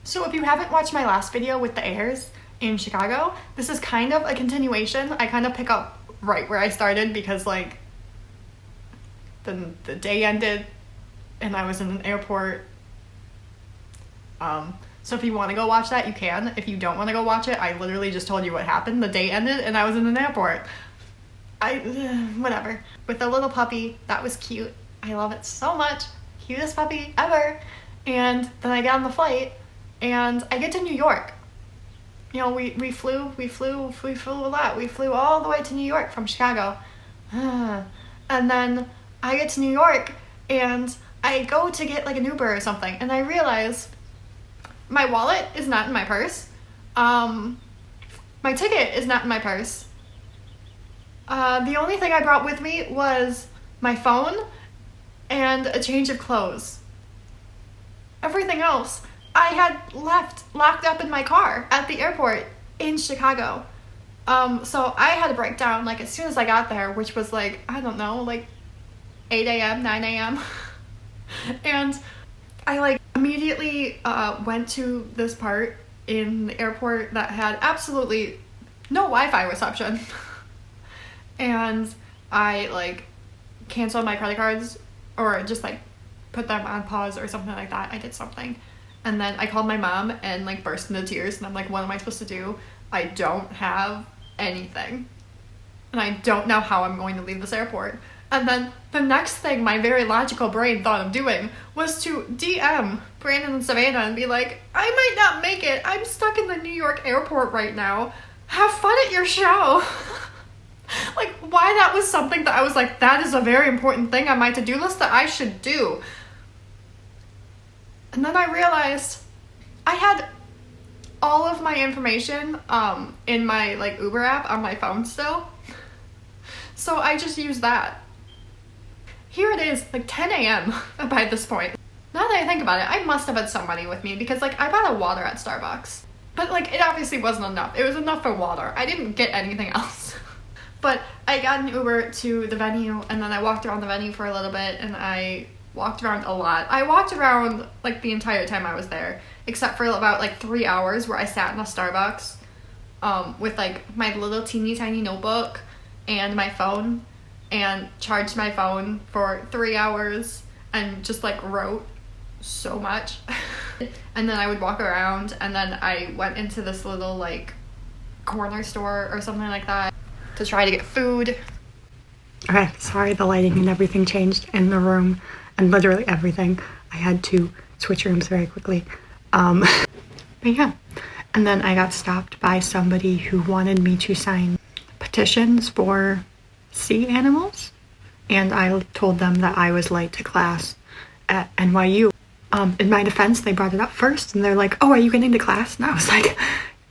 So if you haven't watched my last video with the heirs in Chicago, this is kind of a continuation. I kind of pick up right where I started because like the day ended and I was in an airport. So if you want to go watch that, you can. If you don't want to go watch it, I literally just told you what happened. The day ended and I was in an airport. Whatever. With the little puppy, that was cute. I love it so much. Cutest puppy ever. And then I get on the flight and I get to New York. You know, we flew a lot. We flew all the way to New York from Chicago. And then I get to New York and I go to get like an Uber or something and I realize my wallet is not in my purse. My ticket is not in my purse. The only thing I brought with me was my phone and a change of clothes. Everything else I had left locked up in my car at the airport in Chicago. So I had a breakdown like as soon as I got there, which was like, I don't know, like 8 a.m., 9 a.m. And I like immediately went to this part in the airport that had absolutely no Wi-Fi reception. And I like canceled my credit cards or just like put them on pause or something like that. I did something. And then I called my mom and like burst into tears and I'm like, what am I supposed to do? I don't have anything. And I don't know how I'm going to leave this airport. And then the next thing my very logical brain thought of doing was to DM Brandon and Savannah and be like, I might not make it. I'm stuck in the New York airport right now. Have fun at your show. Like, why that was something that I was like, that is a very important thing on my to-do list that I should do. And then I realized I had all of my information in my like Uber app on my phone still. So I just used that. Here it is, like 10 a.m. by this point. Now that I think about it, I must have had some money with me because like I bought a water at Starbucks. But like it obviously wasn't enough. It was enough for water. I didn't get anything else. But I got an Uber to the venue and then I walked around the venue for a little bit and I walked around a lot. I walked around like the entire time I was there, except for about like 3 hours where I sat in a Starbucks with like my little teeny tiny notebook and my phone and charged my phone for 3 hours and just like wrote so much. And then I would walk around and then I went into this little like corner store or something like that to try to get food. Okay, sorry, the lighting and everything changed in the room and literally everything. I had to switch rooms very quickly. But yeah, and then I got stopped by somebody who wanted me to sign petitions for sea animals, and I told them that I was late to class at NYU. In my defense, they brought it up first and they're like, oh, are you getting to class? And I was like,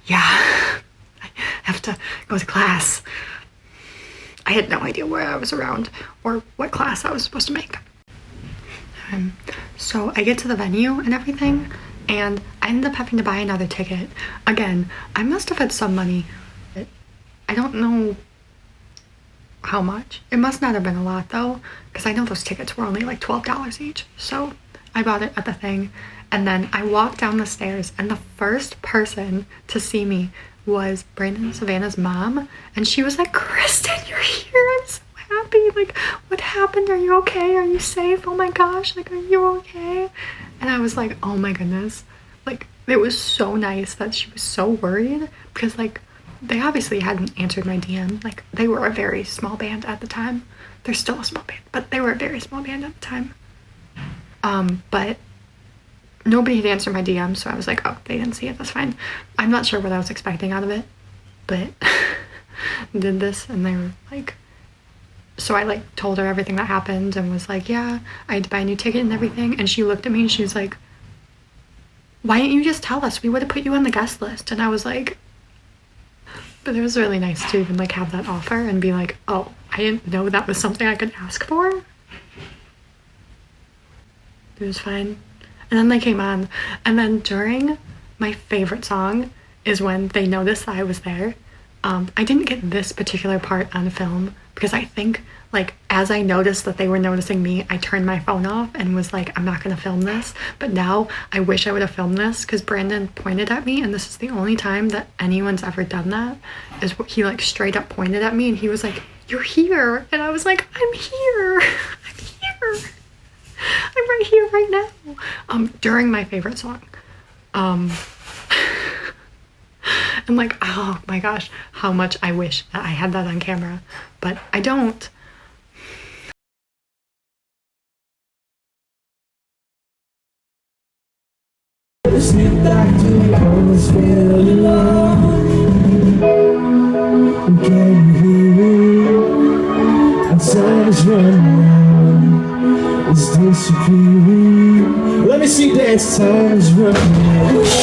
yeah, I have to go to class. I had no idea where I was around or what class I was supposed to make. So I get to the venue and everything and I ended up having to buy another ticket. Again, I must have had some money. I don't know how much. It must not have been a lot though, because I know those tickets were only like $12 each. So I bought it at the thing and then I walked down the stairs and the first person to see me was Brandon and Savannah's mom, and she was like, Kristen, you're here, I'm so happy, like what happened, are you okay, are you safe, oh my gosh, like are you okay? And I was like, oh my goodness, like it was so nice that she was so worried because like they obviously hadn't answered my DM. Like they were a very small band at the time. They're still a small band, but they were a very small band at the time. But nobody had answered my DM, so I was like, oh, they didn't see it, that's fine. I'm not sure what I was expecting out of it, but did this and they were like, so I like told her everything that happened and was like, yeah, I had to buy a new ticket and everything. And she looked at me and she was like, why didn't you just tell us? We would have put you on the guest list. And I was like, but it was really nice to even like have that offer and be like, oh, I didn't know that was something I could ask for. It was fine. And then they came on, and then during my favorite song is when they noticed that I was there. I didn't get this particular part on film because I think like as I noticed that they were noticing me, I turned my phone off and was like, I'm not gonna film this. But now I wish I would have filmed this, because Brandon pointed at me, and this is the only time that anyone's ever done that, is he like straight up pointed at me and he was like, you're here. And I was like, I'm here. I'm here. I'm right here right now. During my favorite song. And like, oh my gosh, how much I wish that I had that on camera, but I don't. Slip back to the almost feel alone. Can you hear it? And time is running out. It's disappearing. Let me see dance. Time is running out.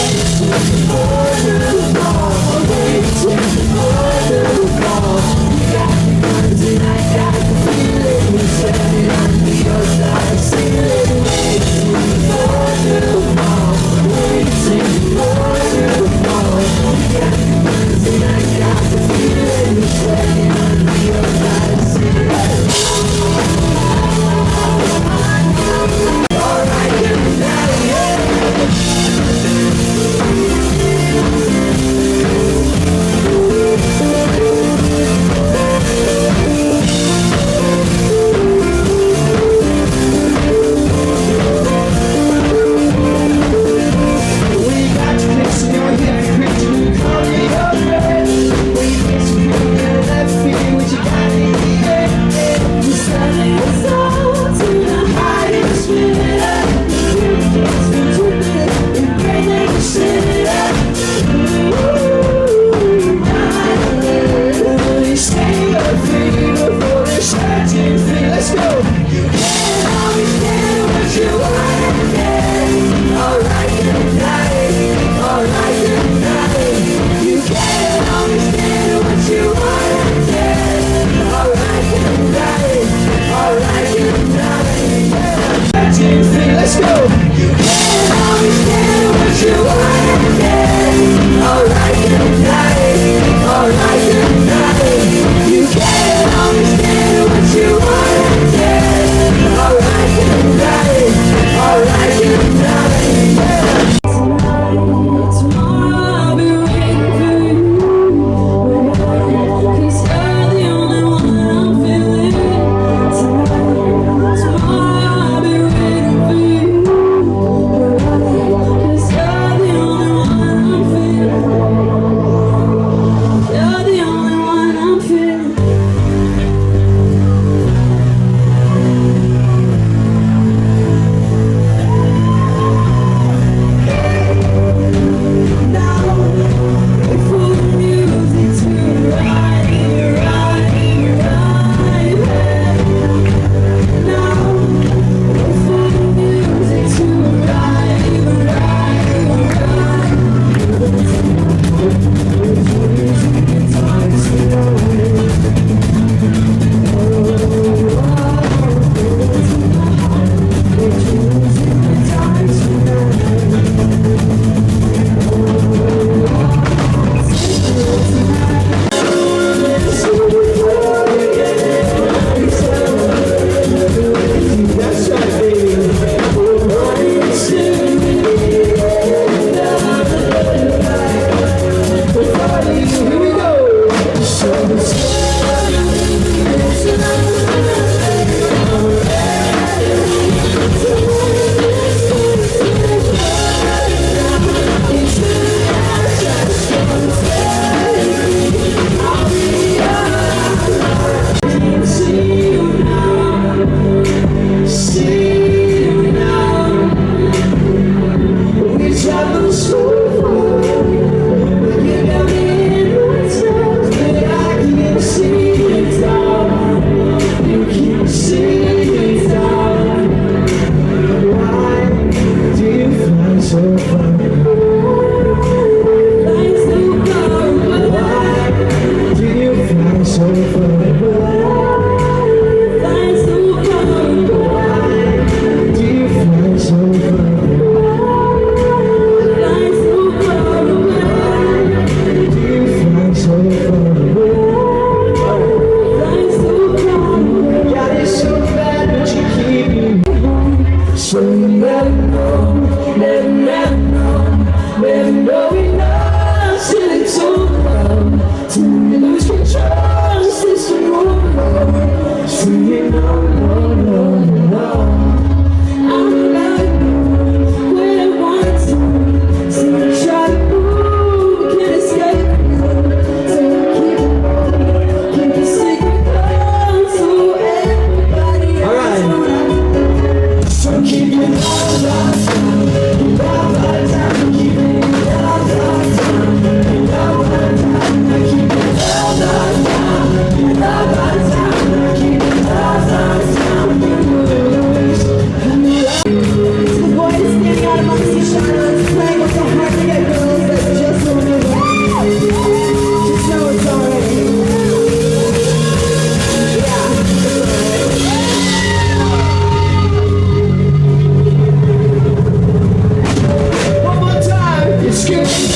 Let's go!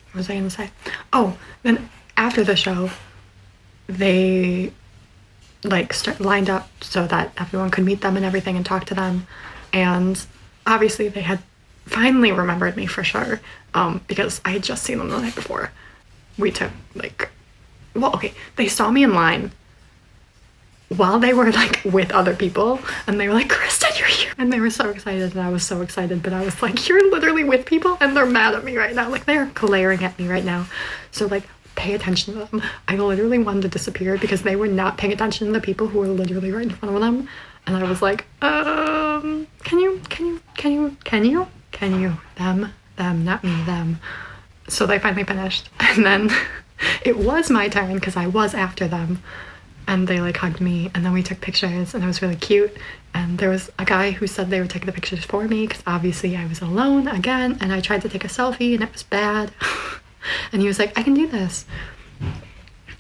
What was I gonna say? Oh, then after the show, they like lined up so that everyone could meet them and everything and talk to them. And obviously they had finally remembered me for sure, because I had just seen them the night before. We took like, well, okay, they saw me in line while they were like with other people, and they were like, Kristen, you're here, and they were so excited, and I was so excited, but I was like, you're literally with people and they're mad at me right now, like they're glaring at me right now, so like pay attention to them. I literally wanted to disappear because they were not paying attention to the people who were literally right in front of them, and I was like, can you, them, not me, them. So they finally finished, and then it was my turn because I was after them. And they like hugged me, and then we took pictures, and it was really cute. And there was a guy who said they would take the pictures for me because obviously I was alone again, and I tried to take a selfie and it was bad. And he was like, I can do this.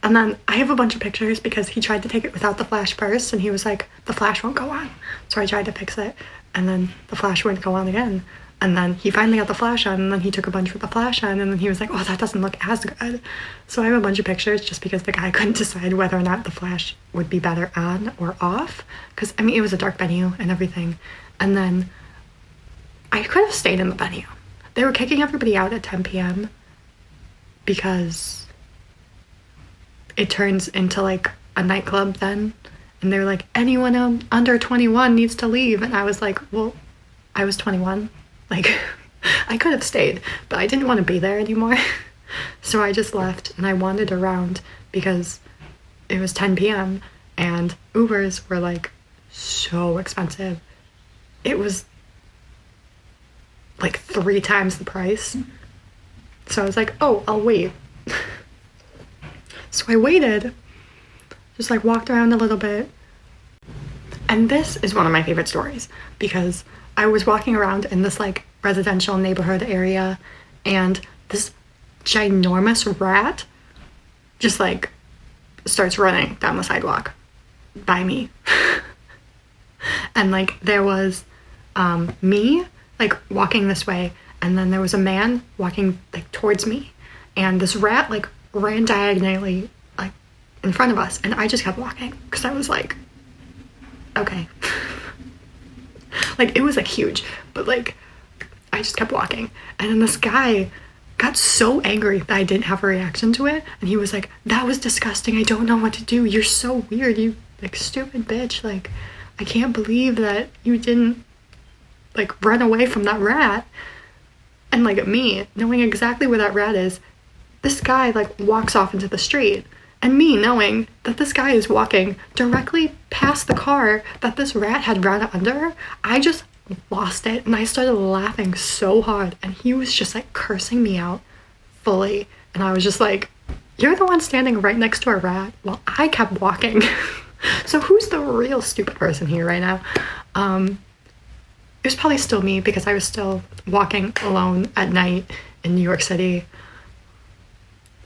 And then I have a bunch of pictures because he tried to take it without the flash first, and he was like, the flash won't go on. So I tried to fix it, and then the flash wouldn't go on again. And then he finally got the flash on, and then he took a bunch with the flash on, and then he was like, oh, that doesn't look as good. So I have a bunch of pictures just because the guy couldn't decide whether or not the flash would be better on or off. Because, I mean, it was a dark venue and everything. And then I could have stayed in the venue. They were kicking everybody out at 10 p.m. because it turns into like a nightclub then. And they were like, anyone under 21 needs to leave. And I was like, well, I was 21. Like, I could have stayed, but I didn't want to be there anymore. So I just left, and I wandered around because it was 10 p.m. and Ubers were like so expensive. It was like 3 times the price. So I was like, oh, I'll wait. So I waited, just like walked around a little bit, And this is one of my favorite stories because I was walking around in this like residential neighborhood area, and this ginormous rat just like starts running down the sidewalk by me. And like there was me like walking this way, and then there was a man walking like towards me, and this rat like ran diagonally like in front of us, and I just kept walking because I was like, okay. Like it was like huge, but like I just kept walking, and then this guy got so angry that I didn't have a reaction to it, and he was like, that was disgusting, I don't know what to do, you're so weird, you like stupid bitch, like I can't believe that you didn't like run away from that rat. And like me knowing exactly where that rat is, this guy like walks off into the street, and me knowing that this guy is walking directly past the car that this rat had run under, I just lost it, and I started laughing so hard, and he was just like cursing me out fully, and I was just like, you're the one standing right next to a rat while I kept walking. So who's the real stupid person here right now? It was probably still me, because I was still walking alone at night in New York City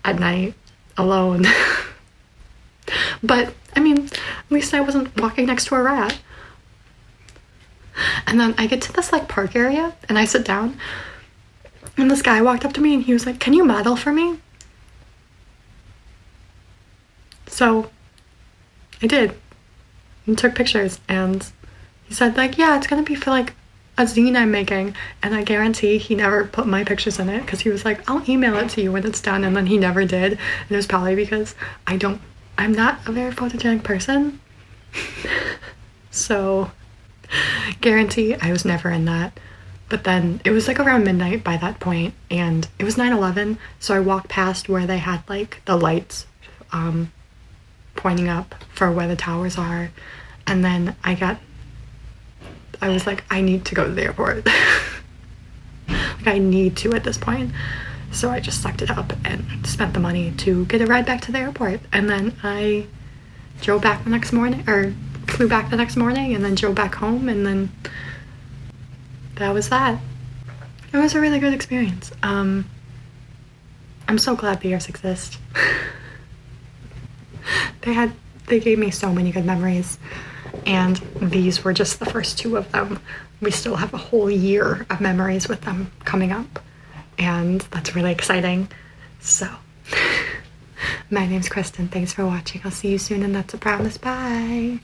at night alone. But I mean, at least I wasn't walking next to a rat. And then I get to this like park area, and I sit down, and this guy walked up to me, and he was like, can you model for me? So I did, and took pictures, and he said like, yeah, it's gonna be for like a zine I'm making, and I guarantee he never put my pictures in it, because he was like, I'll email it to you when it's done, and then he never did. And it was probably because I'm not a very photogenic person. So guarantee I was never in that. But then it was like around midnight by that point, and it was 9/11, so I walked past where they had like the lights pointing up for where the towers are, and then I was like, I need to go to the airport. Like I need to at this point. So I just sucked it up and spent the money to get a ride back to the airport, and then I drove back the next morning, or flew back the next morning, and then drove back home, and then that was that. It was a really good experience. I'm so glad the heirs exist. They gave me so many good memories, and these were just the first two of them. We still have a whole year of memories with them coming up, and that's really exciting. So my name's Kristen. Thanks for watching. I'll see you soon, and that's a promise. Bye.